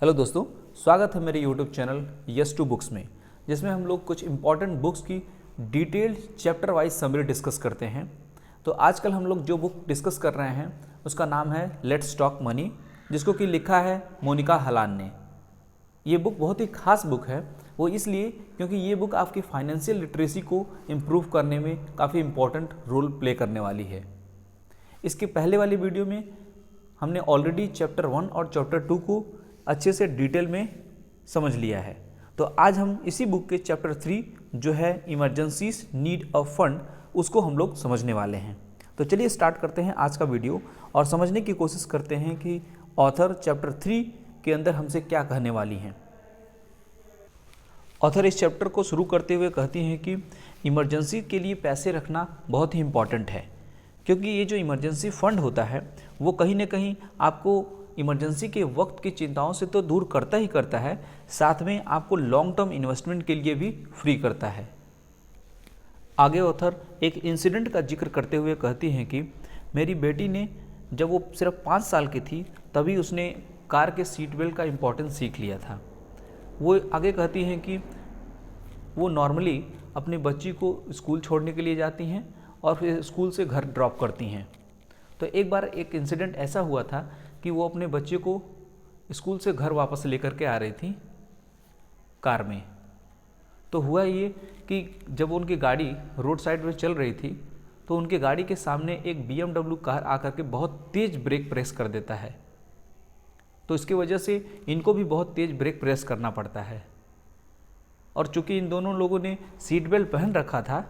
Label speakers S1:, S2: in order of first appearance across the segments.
S1: Hello दोस्तों, स्वागत है मेरे YouTube channel yes to books में, जिसमें हम लोग कुछ इंपॉर्टेंट बुक्स की detailed chapter wise summary discuss करते हैं। तो आजकल हम लोग जो बुक डिस्कस कर रहे हैं उसका नाम है लेट्स टॉक मनी, जिसको कि लिखा है मोनिका हलान ने। ये बुक बहुत ही खास बुक है, वो इसलिए क्योंकि ये बुक आपकी फाइनेंशियल लिटरेसी को इम्प्रूव करने में काफ़ी इम्पोर्टेंट रोल प्ले करने वाली है। इसके पहले वाली वीडियो में हमने ऑलरेडी चैप्टर 1 और चैप्टर 2 को अच्छे से डिटेल में समझ लिया है। तो आज हम इसी बुक के चैप्टर 3 जो है इमरजेंसीज नीड अ फंड, उसको हम लोग समझने वाले हैं। तो चलिए स्टार्ट करते हैं आज का वीडियो और समझने की कोशिश करते हैं कि ऑथर चैप्टर 3 के अंदर हमसे क्या कहने वाली हैं। ऑथर इस चैप्टर को शुरू करते हुए कहती हैं कि इमरजेंसी के लिए पैसे रखना बहुत ही इम्पॉर्टेंट है, क्योंकि ये जो इमरजेंसी फ़ंड होता है वो कहीं ना कहीं आपको इमरजेंसी के वक्त की चिंताओं से तो दूर करता ही करता है, साथ में आपको लॉन्ग टर्म इन्वेस्टमेंट के लिए भी फ्री करता है। आगे ऑथर एक इंसिडेंट का जिक्र करते हुए कहती हैं कि मेरी बेटी ने जब वो सिर्फ 5 साल की थी तभी उसने कार के सीट बेल्ट का इम्पोर्टेंस सीख लिया था। वो आगे कहती हैं कि वो नॉर्मली अपनी बच्ची को स्कूल छोड़ने के लिए जाती हैं और फिर स्कूल से घर ड्रॉप करती हैं। तो एक बार एक इंसिडेंट ऐसा हुआ था कि वो अपने बच्चे को स्कूल से घर वापस लेकर के आ रही थी कार में। तो हुआ ये कि जब उनकी गाड़ी रोड साइड में चल रही थी तो उनके गाड़ी के सामने एक BMW कार आकर के बहुत तेज़ ब्रेक प्रेस कर देता है। तो इसकी वजह से इनको भी बहुत तेज़ ब्रेक प्रेस करना पड़ता है, और चूंकि इन दोनों लोगों ने सीट बेल्ट पहन रखा था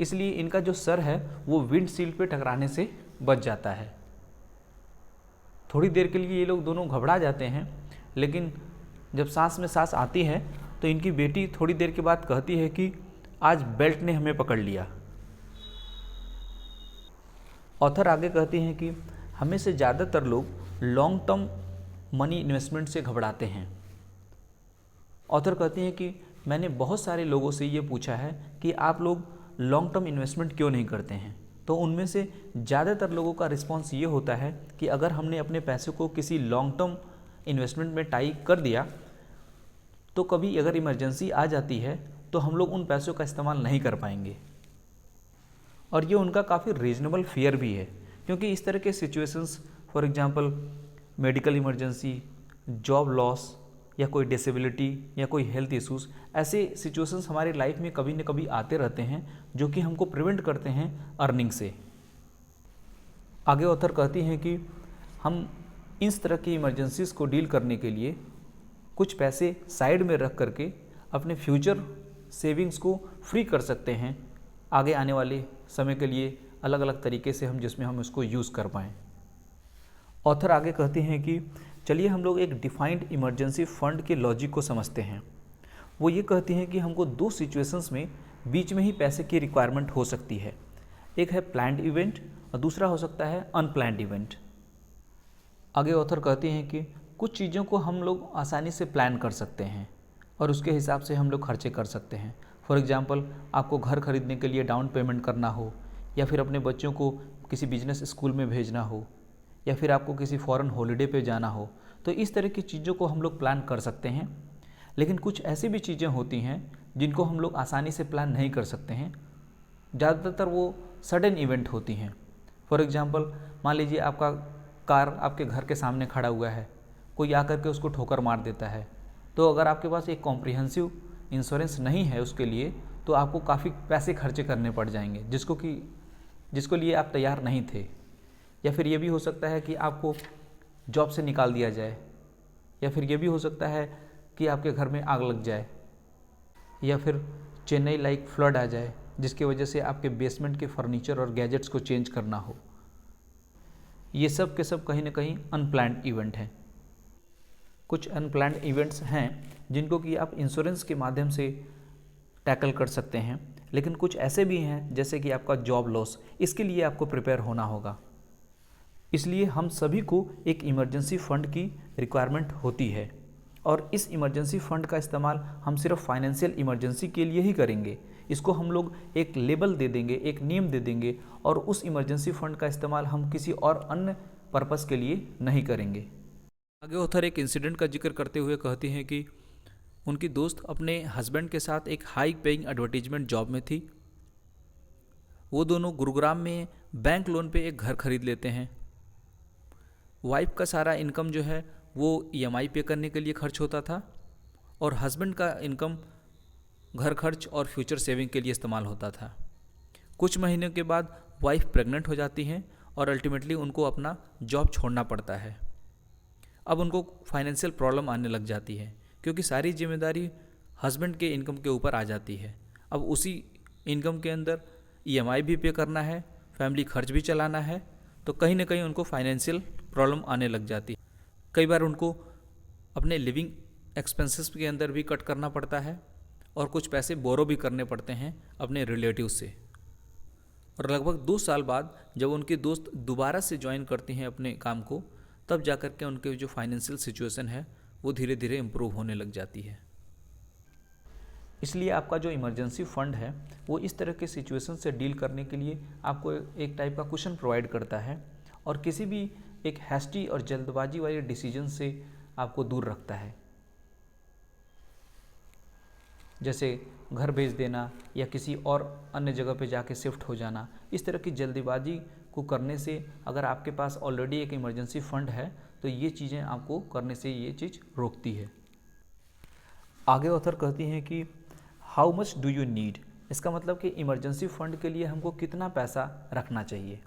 S1: इसलिए इनका जो सर है वो विंडशील्ड पे टकराने से बच जाता है। थोड़ी देर के लिए ये लोग दोनों घबरा जाते हैं, लेकिन जब सांस में सांस आती है तो इनकी बेटी थोड़ी देर के बाद कहती है कि आज बेल्ट ने हमें पकड़ लिया। ऑथर आगे कहती हैं कि हमें से ज़्यादातर लोग लॉन्ग टर्म मनी इन्वेस्टमेंट से घबराते हैं। ऑथर कहती हैं कि मैंने बहुत सारे लोगों से ये पूछा है कि आप लोग लॉन्ग टर्म इन्वेस्टमेंट क्यों नहीं करते हैं, तो उनमें से ज़्यादातर लोगों का रिस्पांस ये होता है कि अगर हमने अपने पैसे को किसी लॉन्ग टर्म इन्वेस्टमेंट में टाई कर दिया तो कभी अगर इमरजेंसी आ जाती है तो हम लोग उन पैसों का इस्तेमाल नहीं कर पाएंगे। और ये उनका काफ़ी रीजनेबल फियर भी है, क्योंकि इस तरह के situations, for example medical emergency, job loss या कोई डिसेबिलिटी या कोई हेल्थ इश्यूज़, ऐसे सिचुएशंस हमारी लाइफ में कभी न कभी आते रहते हैं जो कि हमको प्रिवेंट करते हैं अर्निंग से। आगे ऑथर कहती हैं कि हम इस तरह की इमरजेंसीज़ को डील करने के लिए कुछ पैसे साइड में रख करके अपने फ्यूचर सेविंग्स को फ्री कर सकते हैं आगे आने वाले समय के लिए, अलग अलग तरीके से जिसमें हम उसको यूज़ कर पाएँ। ऑथर आगे कहते हैं कि चलिए हम लोग एक डिफाइंड इमरजेंसी फ़ंड के लॉजिक को समझते हैं। वो ये कहती हैं कि हमको 2 सिचुएशंस में बीच में ही पैसे की रिक्वायरमेंट हो सकती है। एक है प्लान्ड इवेंट और दूसरा हो सकता है अनप्लान्ड इवेंट। आगे ऑथर कहती हैं कि कुछ चीज़ों को हम लोग आसानी से प्लान कर सकते हैं और उसके हिसाब से हम लोग खर्चे कर सकते हैं। फॉर एग्जांपल, आपको घर खरीदने के लिए डाउन पेमेंट करना हो, या फिर अपने बच्चों को किसी बिजनेस स्कूल में भेजना हो, या फिर आपको किसी फॉरेन हॉलिडे पे जाना हो, तो इस तरह की चीज़ों को हम लोग प्लान कर सकते हैं। लेकिन कुछ ऐसी भी चीज़ें होती हैं जिनको हम लोग आसानी से प्लान नहीं कर सकते हैं। ज़्यादातर वो सडन इवेंट होती हैं। फॉर एग्जांपल, मान लीजिए आपका कार आपके घर के सामने खड़ा हुआ है, कोई आकर के उसको ठोकर मार देता है, तो अगर आपके पास एक कॉम्प्रिहेंसिव इंश्योरेंस नहीं है उसके लिए, तो आपको काफ़ी पैसे खर्चे करने पड़ जाएंगे जिसको लिए आप तैयार नहीं थे। या फिर ये भी हो सकता है कि आपको जॉब से निकाल दिया जाए, या फिर ये भी हो सकता है कि आपके घर में आग लग जाए, या फिर चेन्नई लाइक फ्लड आ जाए जिसकी वजह से आपके बेसमेंट के फर्नीचर और गैजेट्स को चेंज करना हो। ये सब के सब कहीं ना कहीं अनप्लान्ड इवेंट हैं। कुछ अनप्लान्ड इवेंट्स हैं जिनको कि आप इंश्योरेंस के माध्यम से टैकल कर सकते हैं, लेकिन कुछ ऐसे भी हैं जैसे कि आपका जॉब लॉस, इसके लिए आपको प्रिपेयर होना होगा। इसलिए हम सभी को एक इमरजेंसी फ़ंड की रिक्वायरमेंट होती है, और इस इमरजेंसी फ़ंड का इस्तेमाल हम सिर्फ फाइनेंशियल इमरजेंसी के लिए ही करेंगे। इसको हम लोग एक लेबल दे देंगे, एक नेम दे देंगे, और उस इमरजेंसी फ़ंड का इस्तेमाल हम किसी और अन्य पर्पस के लिए नहीं करेंगे। आगे ऑथर एक इंसिडेंट का जिक्र करते हुए कहती हैं कि उनकी दोस्त अपने हस्बैंड के साथ एक हाई पेइंग एडवर्टीजमेंट जॉब में थी। वो दोनों गुरुग्राम में बैंक लोन पे एक घर खरीद लेते हैं। वाइफ का सारा इनकम जो है वो ईएमआई पे करने के लिए खर्च होता था और हस्बैंड का इनकम घर खर्च और फ्यूचर सेविंग के लिए इस्तेमाल होता था। कुछ महीनों के बाद वाइफ प्रेग्नेंट हो जाती हैं और अल्टीमेटली उनको अपना जॉब छोड़ना पड़ता है। अब उनको फाइनेंशियल प्रॉब्लम आने लग जाती है क्योंकि सारी जिम्मेदारी हस्बैंड के इनकम के ऊपर आ जाती है। अब उसी इनकम के अंदर ईएमआई भी पे करना है, फैमिली खर्च भी चलाना है, तो कहीं ना कहीं उनको फाइनेंशियल प्रॉब्लम आने लग जाती है। कई बार उनको अपने लिविंग एक्सपेंसेस के अंदर भी कट करना पड़ता है और कुछ पैसे बोरो भी करने पड़ते हैं अपने रिलेटिव से। और लगभग 2 साल बाद जब उनकी दोस्त दोबारा से ज्वाइन करती हैं अपने काम को, तब जाकर के उनके जो फाइनेंशियल सिचुएशन है वो धीरे धीरे इम्प्रूव होने लग जाती है। इसलिए आपका जो इमरजेंसी फंड है वो इस तरह के सिचुएशन से डील करने के लिए आपको एक टाइप का कुशन प्रोवाइड करता है और किसी भी एक हैस्टी और जल्दबाजी वाले डिसीजन से आपको दूर रखता है। जैसे घर भेज देना या किसी और अन्य जगह पे जाके शिफ्ट हो जाना, इस तरह की जल्दबाजी को करने से अगर आपके पास ऑलरेडी एक इमरजेंसी फंड है तो ये चीज़ें आपको करने से ये चीज़ रोकती है। आगे ऑथर कहती हैं कि how much do you need, इसका मतलब कि इमरजेंसी फंड के लिए हमको कितना पैसा रखना चाहिए।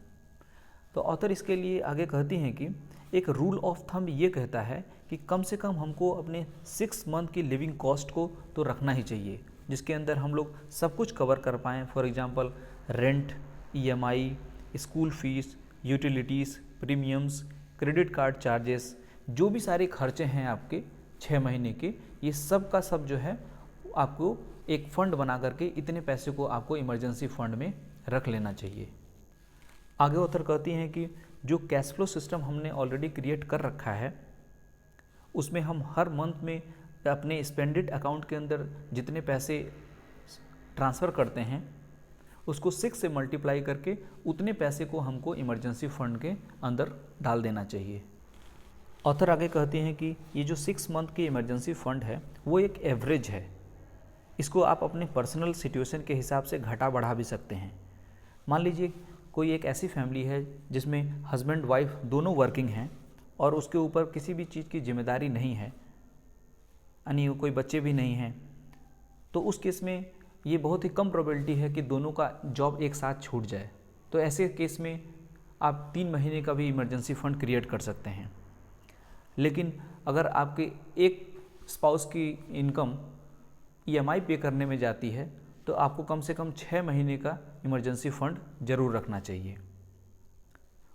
S1: तो ऑथर इसके लिए आगे कहती हैं कि एक रूल ऑफ थंब ये कहता है कि कम से कम हमको अपने 6 मंथ की लिविंग कॉस्ट को तो रखना ही चाहिए, जिसके अंदर हम लोग सब कुछ कवर कर पाएँ। For example rent, EMI, school fees, utilities, premiums, credit card charges, जो भी सारे खर्चे हैं आपके 6 महीने के, ये सब का सब जो है आपको एक फ़ंड बना करके इतने पैसे को आपको इमरजेंसी फ़ंड में रख लेना चाहिए। आगे ऑथर कहती हैं कि जो कैश फ्लो सिस्टम हमने ऑलरेडी क्रिएट कर रखा है उसमें हम हर मंथ में अपने स्पेंडेड अकाउंट के अंदर जितने पैसे ट्रांसफ़र करते हैं उसको 6 से मल्टीप्लाई करके उतने पैसे को हमको इमरजेंसी फ़ंड के अंदर डाल देना चाहिए। ऑथर आगे कहते हैं कि ये जो 6 मंथ की इमरजेंसी फ़ंड है वो एक एवरेज है, इसको आप अपने पर्सनल सिचुएशन के हिसाब से घटा बढ़ा भी सकते हैं। मान लीजिए कोई एक ऐसी फैमिली है जिसमें हस्बैंड वाइफ दोनों वर्किंग हैं और उसके ऊपर किसी भी चीज़ की जिम्मेदारी नहीं है, यानी कोई बच्चे भी नहीं हैं, तो उस केस में ये बहुत ही कम प्रोबेबिलिटी है कि दोनों का जॉब एक साथ छूट जाए। तो ऐसे केस में आप 3 महीने का भी इमरजेंसी फ़ंड क्रिएट कर सकते हैं। लेकिन अगर आपके एक स्पाउस की इनकम ईएमआई पे करने में जाती है तो आपको कम से कम 6 महीने का इमरजेंसी फ़ंड ज़रूर रखना चाहिए।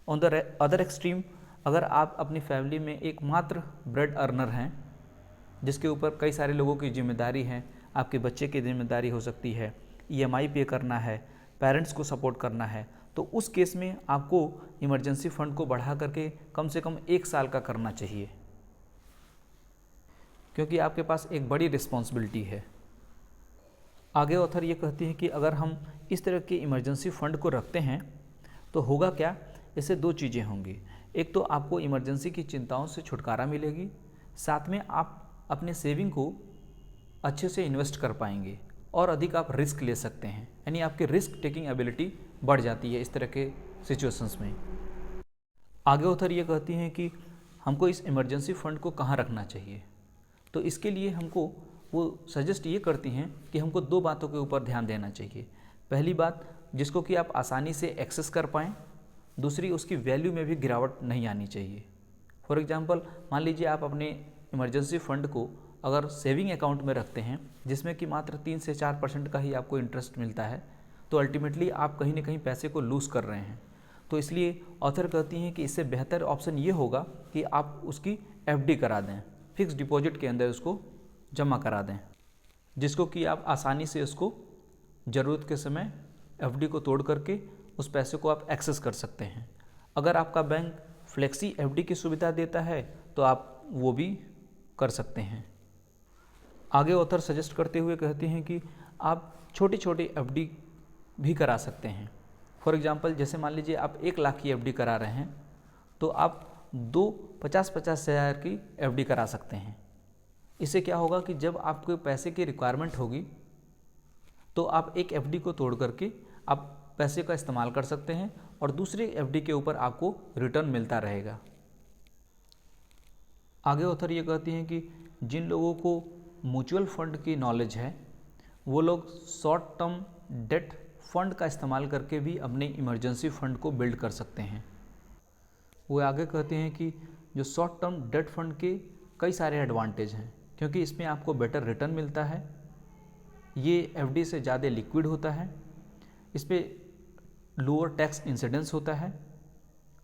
S1: ऑन द अदर एक्सट्रीम, अगर आप अपनी फैमिली में एकमात्र ब्रेड अर्नर हैं जिसके ऊपर कई सारे लोगों की जिम्मेदारी है, आपके बच्चे की जिम्मेदारी हो सकती है, ईएमआई पे करना है, पेरेंट्स को सपोर्ट करना है, तो उस केस में आपको इमरजेंसी फ़ंड को बढ़ा करके कम से कम 1 साल का करना चाहिए, क्योंकि आपके पास एक बड़ी रिस्पॉन्सिबिलिटी है। आगे ऑथर ये कहती है कि अगर हम इस तरह के इमरजेंसी फ़ंड को रखते हैं तो होगा क्या, इससे 2 चीज़ें होंगी। एक तो आपको इमरजेंसी की चिंताओं से छुटकारा मिलेगी, साथ में आप अपने सेविंग को अच्छे से इन्वेस्ट कर पाएंगे और अधिक आप रिस्क ले सकते हैं, यानी आपकी रिस्क टेकिंग एबिलिटी बढ़ जाती है इस तरह के सिचुएशंस में। आगे ऑथर ये कहती हैं कि हमको इस इमरजेंसी फ़ंड को कहाँ रखना चाहिए। तो इसके लिए हमको वो सजेस्ट ये करती हैं कि हमको 2 बातों के ऊपर ध्यान देना चाहिए। पहली बात, जिसको कि आप आसानी से एक्सेस कर पाएँ, दूसरी उसकी वैल्यू में भी गिरावट नहीं आनी चाहिए। फॉर एग्जांपल, मान लीजिए आप अपने इमरजेंसी फ़ंड को अगर सेविंग अकाउंट में रखते हैं जिसमें कि मात्र 3 से 4% का ही आपको इंटरेस्ट मिलता है, तो अल्टीमेटली आप कहीं ना कहीं पैसे को लूज़ कर रहे हैं। तो इसलिए ऑथर कहती हैं कि इससे बेहतर ऑप्शन ये होगा कि आप उसकी एफडी करा दें, फिक्स डिपॉजिट के अंदर उसको जमा करा दें, जिसको कि आप आसानी से उसको ज़रूरत के समय एफडी को तोड़ करके उस पैसे को आप एक्सेस कर सकते हैं। अगर आपका बैंक फ्लेक्सी एफडी की सुविधा देता है तो आप वो भी कर सकते हैं। आगे ऑथर सजेस्ट करते हुए कहते हैं कि आप छोटी छोटी एफडी भी करा सकते हैं। फॉर एग्जांपल, जैसे मान लीजिए आप 1 लाख की एफडी करा रहे हैं तो आप दो 50-50 हज़ार की एफडी करा सकते हैं। इससे क्या होगा कि जब आपको पैसे की रिक्वायरमेंट होगी तो आप एक एफडी को तोड़ करके आप पैसे का इस्तेमाल कर सकते हैं और दूसरी एफडी के ऊपर आपको रिटर्न मिलता रहेगा। आगे ऑथर ये कहती हैं कि जिन लोगों को म्यूचुअल फंड की नॉलेज है वो लोग शॉर्ट टर्म डेट फंड का इस्तेमाल करके भी अपने इमरजेंसी फंड को बिल्ड कर सकते हैं। वो आगे कहते हैं कि जो शॉर्ट टर्म डेट फंड के कई सारे एडवांटेज हैं, क्योंकि इसमें आपको बेटर रिटर्न मिलता है, ये एफडी से ज़्यादा लिक्विड होता है, इस पर लोअर टैक्स इंसिडेंस होता है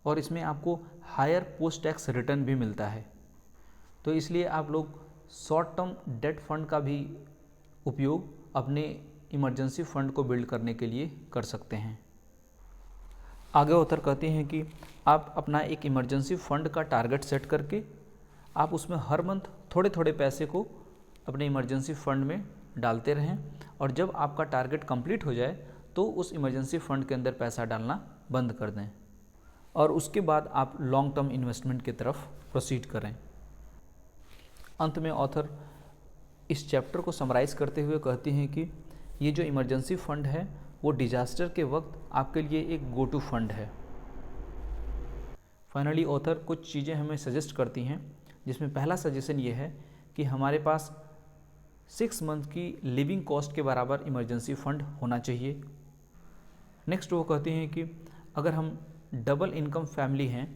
S1: और इसमें आपको हायर पोस्ट टैक्स रिटर्न भी मिलता है। तो इसलिए आप लोग शॉर्ट टर्म डेट फंड का भी उपयोग अपने इमरजेंसी फंड को बिल्ड करने के लिए कर सकते हैं। आगे ऑथर कहते हैं कि आप अपना एक इमरजेंसी फंड का टारगेट सेट करके आप उसमें हर मंथ थोड़े थोड़े पैसे को अपने इमरजेंसी फंड में डालते रहें और जब आपका टारगेट कंप्लीट हो जाए तो उस इमरजेंसी फंड के अंदर पैसा डालना बंद कर दें और उसके बाद आप लॉन्ग टर्म इन्वेस्टमेंट की तरफ प्रोसीड करें। अंत में ऑथर इस चैप्टर को समराइज़ करते हुए कहती हैं कि ये जो इमरजेंसी फंड है वो डिजास्टर के वक्त आपके लिए एक गो टू फंड है। फाइनली ऑथर कुछ चीज़ें हमें सजेस्ट करती हैं, जिसमें पहला सजेशन ये है कि हमारे पास 6 मंथ की लिविंग कॉस्ट के बराबर इमरजेंसी फंड होना चाहिए। नेक्स्ट वो कहती हैं कि अगर हम डबल इनकम फैमिली हैं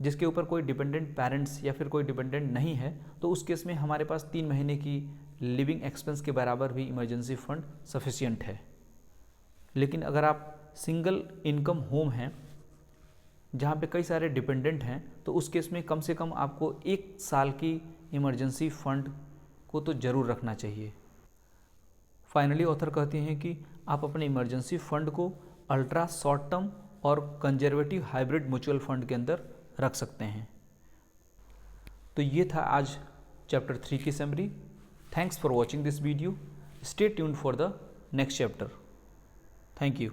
S1: जिसके ऊपर कोई डिपेंडेंट पेरेंट्स या फिर कोई डिपेंडेंट नहीं है, तो उस केस में हमारे पास 3 महीने की लिविंग एक्सपेंस के बराबर भी इमरजेंसी फंड सफिशिएंट है। लेकिन अगर आप सिंगल इनकम होम हैं जहाँ पे कई सारे डिपेंडेंट हैं, तो उस केस में कम से कम आपको 1 साल की इमरजेंसी फंड को तो ज़रूर रखना चाहिए। फाइनली ऑथर कहती हैं कि आप अपने इमरजेंसी फंड को अल्ट्रा शॉर्ट टर्म और कंजर्वेटिव हाइब्रिड म्यूचुअल फंड के अंदर रख सकते हैं। तो ये था आज चैप्टर 3 की summary. Thanks for watching this video. Stay tuned for the next chapter. Thank you.